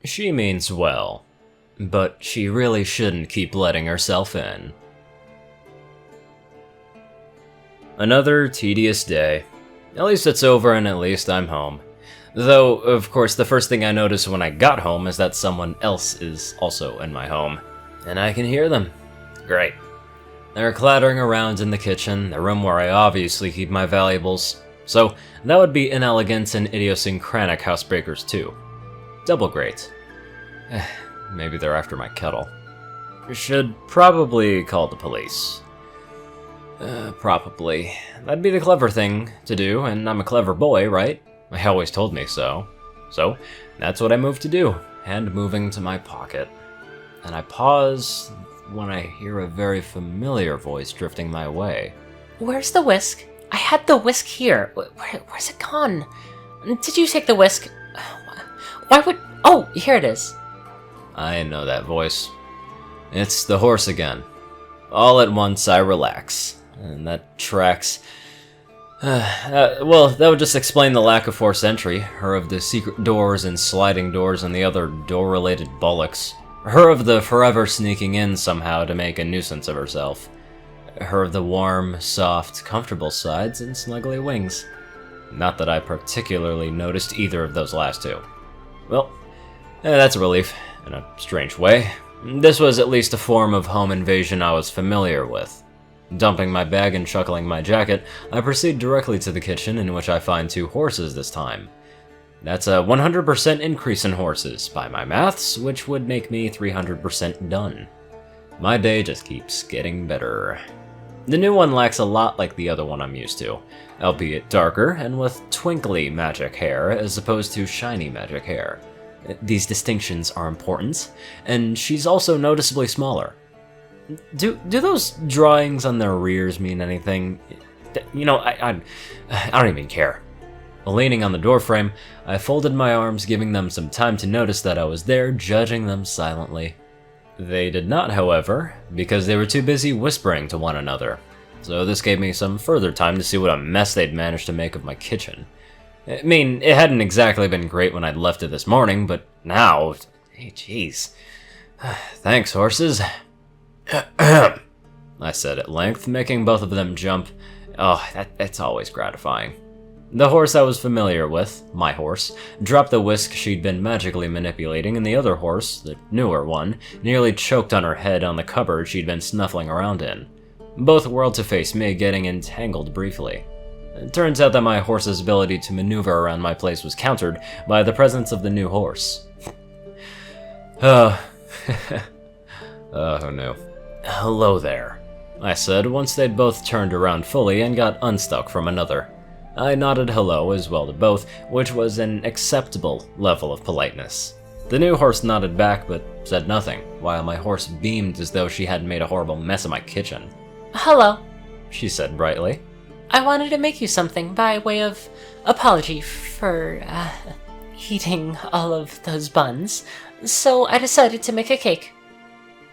She means well, but she really shouldn't keep letting herself in. Another tedious day. At least it's over and at least I'm home. Though, of course, the first thing I noticed when I got home is that someone else is also in my home. And I can hear them. Great. They're clattering around in the kitchen, the room where I obviously keep my valuables. So, that would be inelegant and idiosyncratic housebreakers too. Double great. Maybe they're after my kettle. Should probably call the police. Probably. That'd be the clever thing to do, and I'm a clever boy, right? I always told me so. So, that's what I moved to do, hand moving to my pocket. And I pause when I hear a very familiar voice drifting my way. Where's the whisk? I had the whisk here. Where's it gone? Did you take the whisk? Why would... Oh, here it is. I know that voice. It's the horse again. All at once I relax. And that tracks... well, that would just explain the lack of forced entry. Her of the secret doors and sliding doors and the other door-related bollocks. Her of the forever sneaking in somehow to make a nuisance of herself. Her of the warm, soft, comfortable sides and snuggly wings. Not that I particularly noticed either of those last two. Well, that's a relief, in a strange way. This was at least a form of home invasion I was familiar with. Dumping my bag and chuckling my jacket, I proceed directly to the kitchen, in which I find 2 horses this time. That's a 100% increase in horses, by my maths, which would make me 300% done. My day just keeps getting better. The new one lacks a lot like the other one I'm used to, albeit darker and with twinkly magic hair as opposed to shiny magic hair. These distinctions are important, and she's also noticeably smaller. Do those drawings on their rears mean anything? You know, I don't even care. Leaning on the doorframe, I folded my arms, giving them some time to notice that I was there, judging them silently. They did not, however, because they were too busy whispering to one another. So this gave me some further time to see what a mess they'd managed to make of my kitchen. I mean, it hadn't exactly been great when I'd left it this morning, but now... Hey, jeez. Thanks, horses. I said at length, making both of them jump. Oh, that's always gratifying. The horse I was familiar with, my horse, dropped the whisk she'd been magically manipulating, and the other horse, the newer one, nearly choked on her head on the cupboard she'd been snuffling around in. Both whirled to face me, getting entangled briefly. It turns out that my horse's ability to maneuver around my place was countered by the presence of the new horse. Oh no. Hello there, I said once they'd both turned around fully and got unstuck from another. I nodded hello as well to both, which was an acceptable level of politeness. The new horse nodded back but said nothing, while my horse beamed as though she hadn't made a horrible mess of my kitchen. Hello, she said brightly. I wanted to make you something by way of apology for, eating all of those buns, so I decided to make a cake.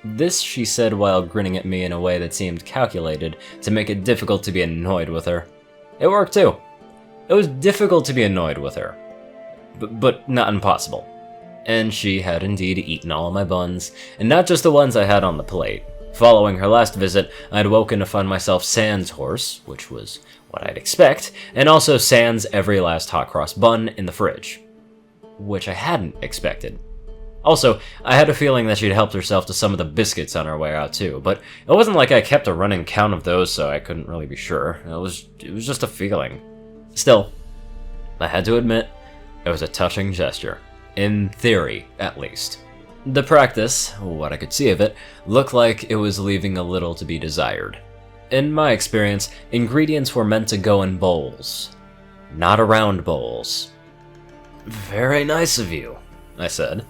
This she said while grinning at me in a way that seemed calculated to make it difficult to be annoyed with her. It worked too. It was difficult to be annoyed with her, but not impossible. And she had indeed eaten all of my buns, and not just the ones I had on the plate. Following her last visit, I'd woken to find myself sans horse, which was what I'd expect, and also sans every last hot cross bun in the fridge, which I hadn't expected. Also, I had a feeling that she'd helped herself to some of the biscuits on her way out too, but it wasn't like I kept a running count of those, so I couldn't really be sure. It was just a feeling. Still, I had to admit, it was a touching gesture. In theory, at least. The practice, what I could see of it, looked like it was leaving a little to be desired. In my experience, ingredients were meant to go in bowls, not around bowls. Very nice of you, I said.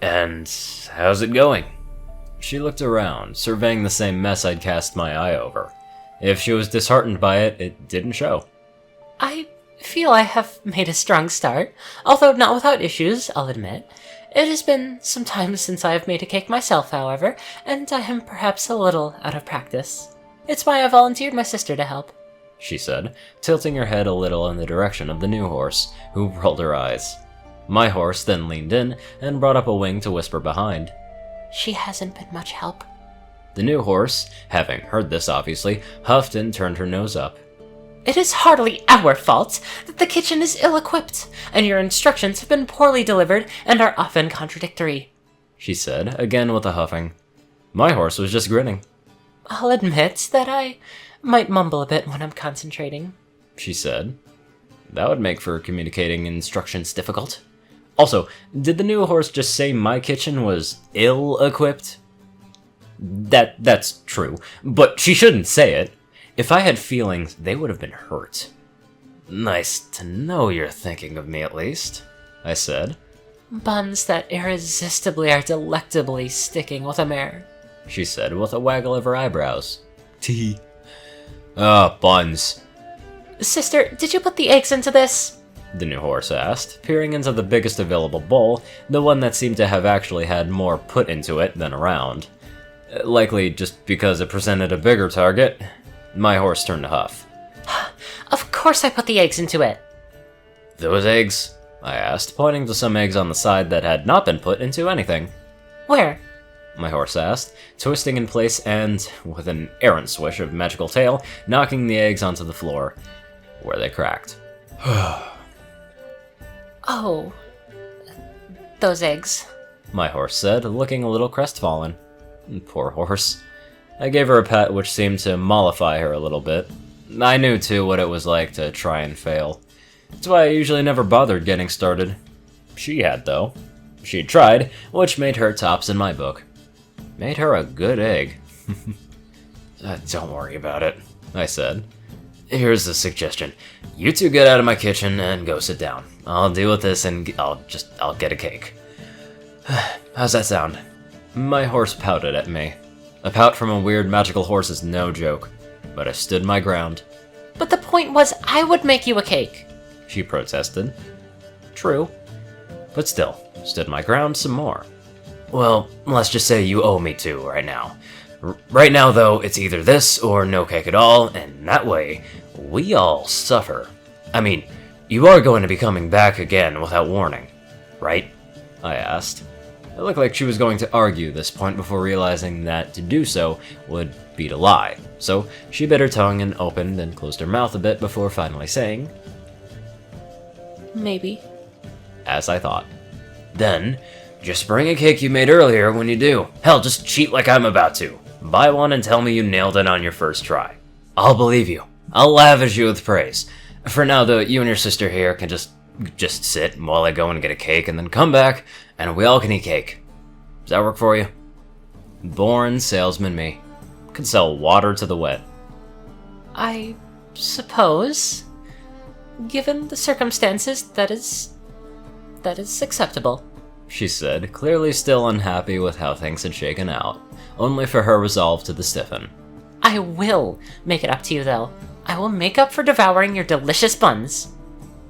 And how's it going? She looked around, surveying the same mess I'd cast my eye over. If she was disheartened by it, it didn't show. I feel I have made a strong start, although not without issues, I'll admit. It has been some time since I have made a cake myself, however, and I am perhaps a little out of practice. It's why I volunteered my sister to help, she said, tilting her head a little in the direction of the new horse, who rolled her eyes. My horse then leaned in and brought up a wing to whisper behind. She hasn't been much help. The new horse, having heard this obviously, huffed and turned her nose up. It is hardly our fault that the kitchen is ill-equipped, and your instructions have been poorly delivered and are often contradictory, she said, again with a huffing. My horse was just grinning. I'll admit that I might mumble a bit when I'm concentrating, she said. That would make for communicating instructions difficult. Also, did the new horse just say my kitchen was ill-equipped? That's true, but she shouldn't say it. If I had feelings, they would have been hurt. Nice to know you're thinking of me at least, I said. Buns that irresistibly are delectably sticking with a mare, she said with a waggle of her eyebrows. Tee. Ah, buns. Sister, did you put the eggs into this? The new horse asked, peering into the biggest available bowl, the one that seemed to have actually had more put into it than around. Likely just because it presented a bigger target. My horse turned to huff. Of course I put the eggs into it. Those eggs? I asked, pointing to some eggs on the side that had not been put into anything. Where? My horse asked, twisting in place and, with an errant swish of magical tail, knocking the eggs onto the floor, where they cracked. Oh, those eggs, my horse said, looking a little crestfallen. Poor horse. I gave her a pat which seemed to mollify her a little bit. I knew, too, what it was like to try and fail. That's why I usually never bothered getting started. She had, though. She'd tried, which made her tops in my book. Made her a good egg. Don't worry about it, I said. Here's a suggestion. You two get out of my kitchen and go sit down. I'll deal with this and I'll get a cake. How's that sound? My horse pouted at me. A pout from a weird magical horse is no joke, but I stood my ground. But the point was I would make you a cake, she protested. True, but still, stood my ground some more. Well, let's just say you owe me two right now. Right now, though, it's either this or no cake at all, and that way, we all suffer. I mean, you are going to be coming back again without warning, right? I asked. It looked like she was going to argue this point before realizing that to do so would be to lie, so she bit her tongue and opened and closed her mouth a bit before finally saying, Maybe. As I thought. Then, just bring a cake you made earlier when you do. Hell, just cheat like I'm about to. Buy one and tell me you nailed it on your first try. I'll believe you. I'll lavish you with praise. For now, though, you and your sister here can just sit while I go and get a cake and then come back and we all can eat cake. Does that work for you? Born salesman me. Could sell water to the wet. I suppose, given the circumstances, that is acceptable, she said, clearly still unhappy with how things had shaken out, only for her resolve to stiffen. I will make it up to you, though. I will make up for devouring your delicious buns.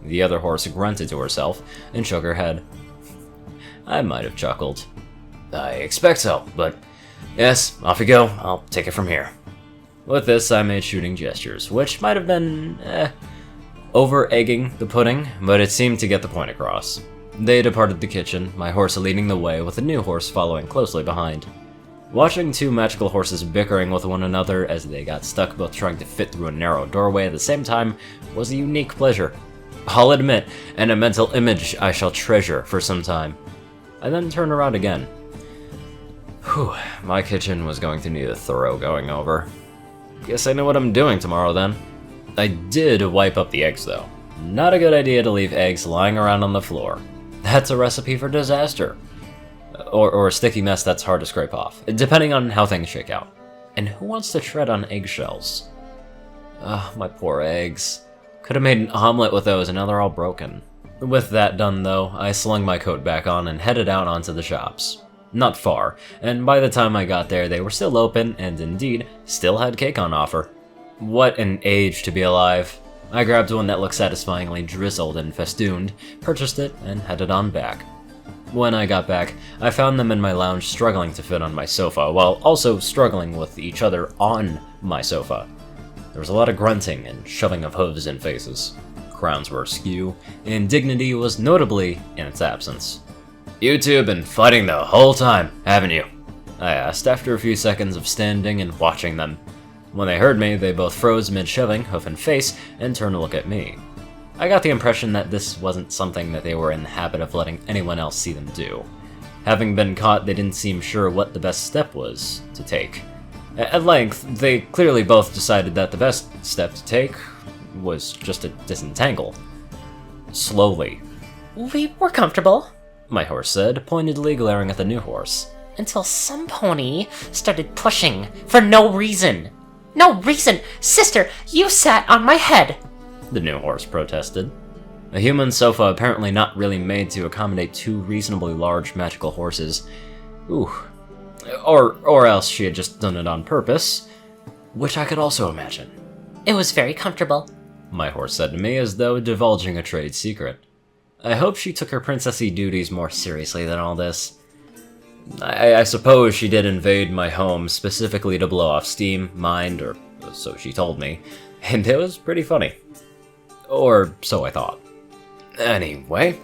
The other horse grunted to herself and shook her head. I might have chuckled. I expect so, but yes, off you go. I'll take it from here. With this, I made shooting gestures, which might have been, over-egging the pudding, but it seemed to get the point across. They departed the kitchen, my horse leading the way with a new horse following closely behind. Watching two magical horses bickering with one another as they got stuck both trying to fit through a narrow doorway at the same time was a unique pleasure. I'll admit, and a mental image I shall treasure for some time. I then turned around again. Whew, my kitchen was going to need a thorough going over. Guess I know what I'm doing tomorrow then. I did wipe up the eggs though. Not a good idea to leave eggs lying around on the floor. That's a recipe for disaster. Or a sticky mess that's hard to scrape off, depending on how things shake out. And who wants to tread on eggshells? Ugh, my poor eggs. Could have made an omelet with those and now they're all broken. With that done though, I slung my coat back on and headed out onto the shops. Not far, and by the time I got there they were still open and indeed still had cake on offer. What an age to be alive. I grabbed one that looked satisfyingly drizzled and festooned, purchased it, and headed on back. When I got back, I found them in my lounge struggling to fit on my sofa, while also struggling with each other on my sofa. There was a lot of grunting and shoving of hooves in faces. crowns were askew, and dignity was notably in its absence. "You two have been fighting the whole time, haven't you?" I asked after a few seconds of standing and watching them. When they heard me, they both froze mid-shoving, hoof and face, and turned to look at me. I got the impression that this wasn't something that they were in the habit of letting anyone else see them do. Having been caught, they didn't seem sure what the best step was to take. At length, they clearly both decided that the best step to take was just to disentangle. Slowly. "We were comfortable," my horse said, pointedly glaring at the new horse. "until some pony started pushing for no reason. No reason! Sister, you sat on my head!" The new horse protested. A human sofa apparently not really made to accommodate two reasonably large magical horses. Ooh. Or else she had just done it on purpose, which I could also imagine. "It was very comfortable," my horse said to me as though divulging a trade secret. I hope she took her princessy duties more seriously than all this. I suppose she did invade my home specifically to blow off steam, mind, or so she told me, and it was pretty funny. Or so I thought. Anyway,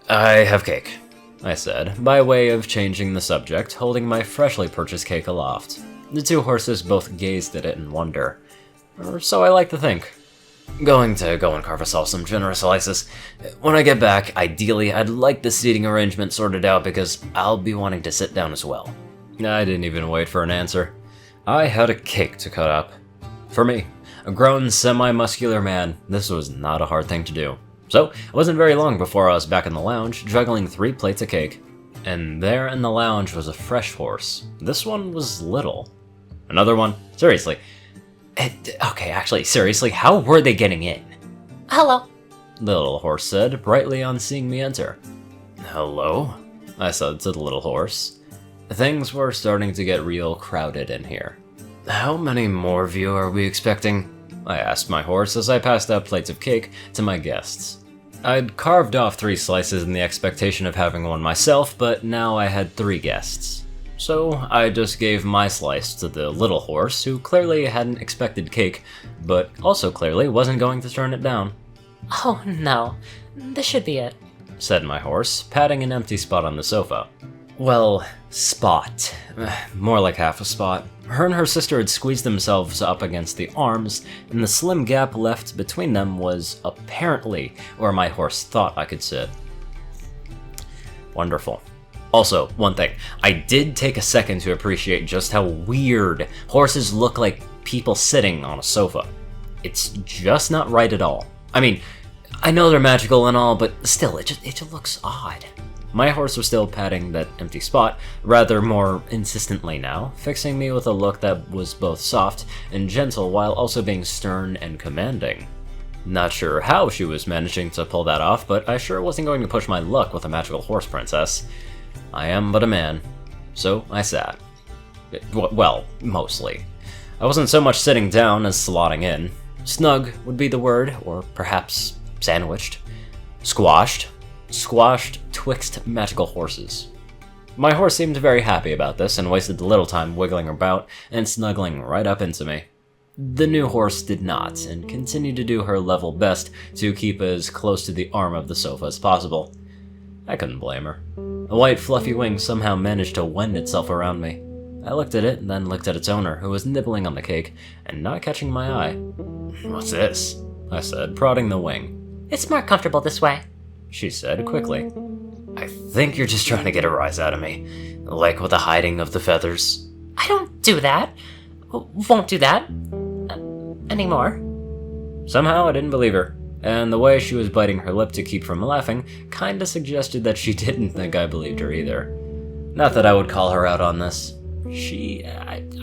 I have cake, I said, by way of changing the subject, holding my freshly purchased cake aloft. The two horses both gazed at it in wonder. Or so I like to think. Going to go and carve us all some generous slices. When I get back, ideally, I'd like the seating arrangement sorted out because I'll be wanting to sit down as well. I didn't even wait for an answer. I had a cake to cut up. For me, a grown, semi-muscular man, this was not a hard thing to do. So, it wasn't very long before I was back in the lounge, juggling 3 plates of cake. And there in the lounge was a fresh horse. This one was little. Another one? Seriously. Seriously, how were they getting in? "Hello," the little horse said, brightly on seeing me enter. "Hello?" I said to the little horse. Things were starting to get real crowded in here. "How many more of you are we expecting?" I asked my horse as I passed out plates of cake to my guests. I'd carved off 3 slices in the expectation of having one myself, but now I had 3 guests. So I just gave my slice to the little horse, who clearly hadn't expected cake, but also clearly wasn't going to turn it down. "Oh no, this should be it," said my horse, patting an empty spot on the sofa. Well, spot. More like half a spot. Her and her sister had squeezed themselves up against the arms, and the slim gap left between them was apparently where my horse thought I could sit. Wonderful. Also, one thing, I did take a second to appreciate just how weird horses look like people sitting on a sofa. It's just not right at all. I mean, I know they're magical and all, but still, it just looks odd. My horse was still patting that empty spot, rather more insistently now, fixing me with a look that was both soft and gentle while also being stern and commanding. Not sure how she was managing to pull that off, but I sure wasn't going to push my luck with a magical horse princess. I am but a man, so I sat. Well, mostly. I wasn't so much sitting down as slotting in. Snug would be the word, or perhaps sandwiched. Squashed twixt magical horses. My horse seemed very happy about this and wasted little time wiggling about and snuggling right up into me. The new horse did not, and continued to do her level best to keep as close to the arm of the sofa as possible. I couldn't blame her. A white fluffy wing somehow managed to wend itself around me. I looked at it, and then looked at its owner, who was nibbling on the cake, and not catching my eye. "What's this?" I said, prodding the wing. "It's more comfortable this way," she said quickly. "I think you're just trying to get a rise out of me, like with the hiding of the feathers." "I don't do that. Won't do that. Anymore." Somehow I didn't believe her, and the way she was biting her lip to keep from laughing kinda suggested that she didn't think I believed her either. Not that I would call her out on this.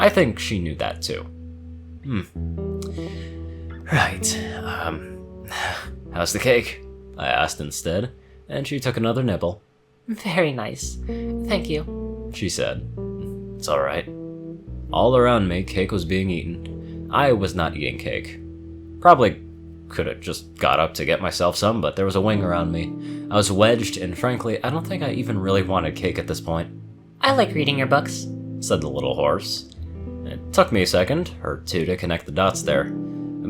I think she knew that too. Right, how's the cake? I asked instead, and she took another nibble. "Very nice. Thank you," she said. "It's alright." All around me, cake was being eaten. I was not eating cake. Probably could have just got up to get myself some, but there was a wing around me. I was wedged, and frankly, I don't think I even really wanted cake at this point. "I like reading your books," said the little horse. It took me a second or two to connect the dots there.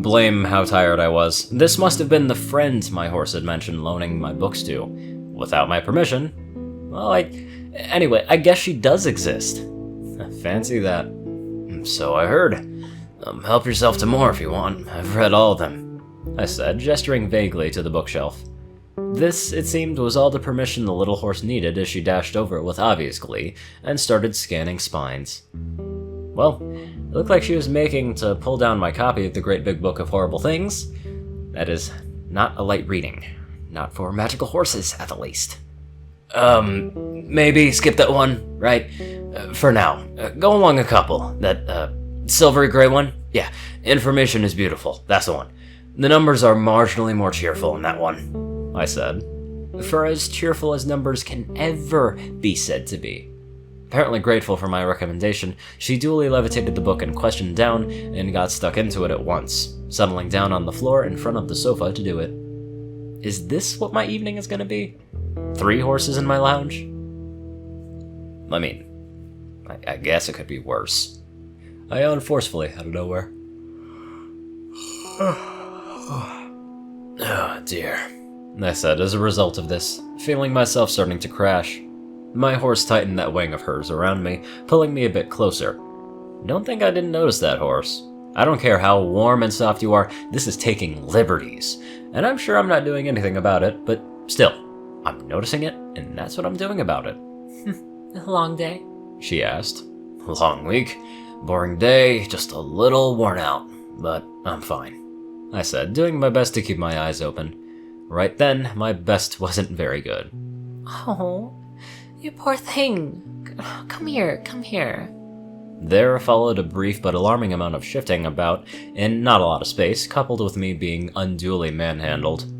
Blame how tired I was. This must have been the friend my horse had mentioned loaning my books to. Without my permission. Well, Anyway, I guess she does exist. Fancy that. So I heard. Help yourself to more if you want. I've read all of them, I said, gesturing vaguely to the bookshelf. This, it seemed, was all the permission the little horse needed as she dashed over with obvious glee and started scanning spines. Well, it looked like she was making to pull down my copy of the Great Big Book of Horrible Things. That is not a light reading. Not for magical horses, at the least. Maybe skip that one, right? For now. Go along a couple. That, silvery gray one? Yeah, information is beautiful. That's the one. The numbers are marginally more cheerful in that one, I said. For as cheerful as numbers can ever be said to be. Apparently grateful for my recommendation, she duly levitated the book in question down and got stuck into it at once, settling down on the floor in front of the sofa to do it. Is this what my evening is gonna be? 3 horses in my lounge? I mean, I guess it could be worse. I yawned forcefully out of nowhere. Oh dear, I said as a result of this, feeling myself starting to crash. My horse tightened that wing of hers around me, pulling me a bit closer. Don't think I didn't notice that, horse. I don't care how warm and soft you are, this is taking liberties. And I'm sure I'm not doing anything about it, but still, I'm noticing it, and that's what I'm doing about it. A long day? She asked. Long week, boring day, just a little worn out, but I'm fine, I said, doing my best to keep my eyes open. Right then, my best wasn't very good. Oh, you poor thing. Come here, come here. There followed a brief but alarming amount of shifting about in not a lot of space, coupled with me being unduly manhandled.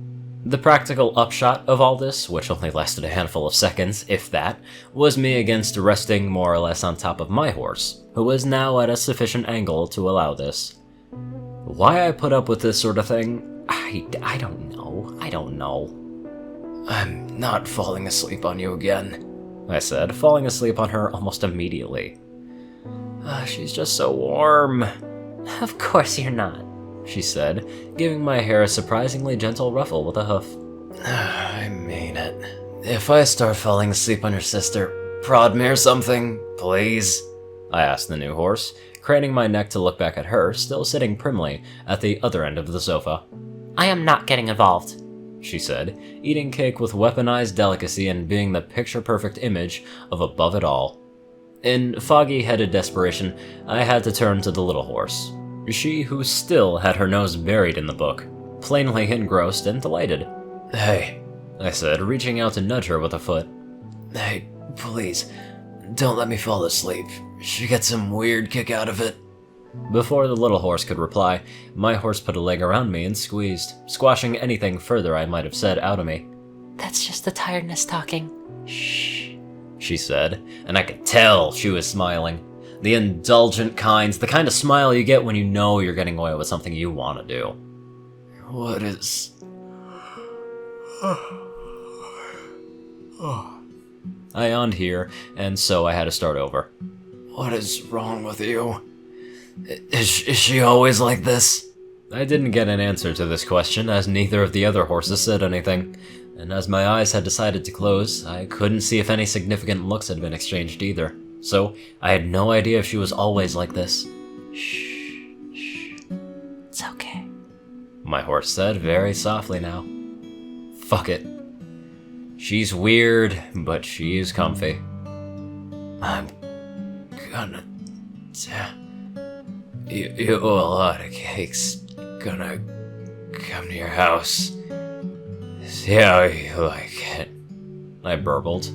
The practical upshot of all this, which only lasted a handful of seconds, if that, was me against resting more or less on top of my horse, who was now at a sufficient angle to allow this. Why I put up with this sort of thing, I don't know. I'm not falling asleep on you again, I said, falling asleep on her almost immediately. She's just so warm. Of course you're not, she said, giving my hair a surprisingly gentle ruffle with a hoof. I mean it. If I start falling asleep on your sister, prod me or something, please, I asked the new horse, craning my neck to look back at her, still sitting primly at the other end of the sofa. I am not getting involved, she said, eating cake with weaponized delicacy and being the picture-perfect image of above it all. In foggy-headed desperation, I had to turn to the little horse. She who still had her nose buried in the book, plainly engrossed and delighted. Hey, I said, reaching out to nudge her with a foot. Hey, please, don't let me fall asleep. She gets some weird kick out of it. Before the little horse could reply, my horse put a leg around me and squeezed, squashing anything further I might have said out of me. That's just the tiredness talking. Shh, she said, and I could tell she was smiling. The indulgent kind, the kind of smile you get when you know you're getting away with something you want to do. What is... I yawned here, and so I had to start over. What is wrong with you? Is she always like this? I didn't get an answer to this question, as neither of the other horses said anything, and as my eyes had decided to close, I couldn't see if any significant looks had been exchanged either. So, I had no idea if she was always like this. Shh. It's okay, my horse said very softly now. Fuck it. She's weird, but she's comfy. I'm gonna... You owe a lot of cakes. Gonna come to your house. See how you like it. I burbled.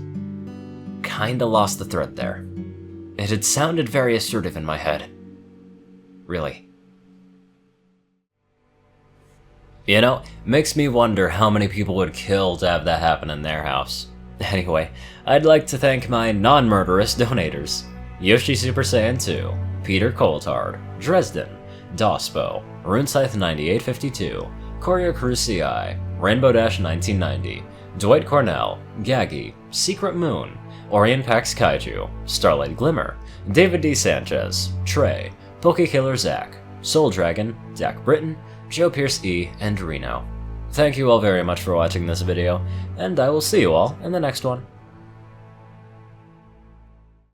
Kinda lost the thread there. It had sounded very assertive in my head. Really. You know, makes me wonder how many people would kill to have that happen in their house. Anyway, I'd like to thank my non-murderous donators. Yoshi Super Saiyan 2, Peter Coulthard, Dresdon, Dospo, RuneScythe 9852, CourierCruz CI, Rainbow Dash 1990, Dwight Cornel, Gagi, Secret Moon, ORIAN Pax KAIJU, Starlight Glimmer, David D. Sanchez, Trey, Pokekiller Zach, Soul Dragon, Dak Britton, Joe Pierce E, and Reno. Thank you all very much for watching this video, and I will see you all in the next one.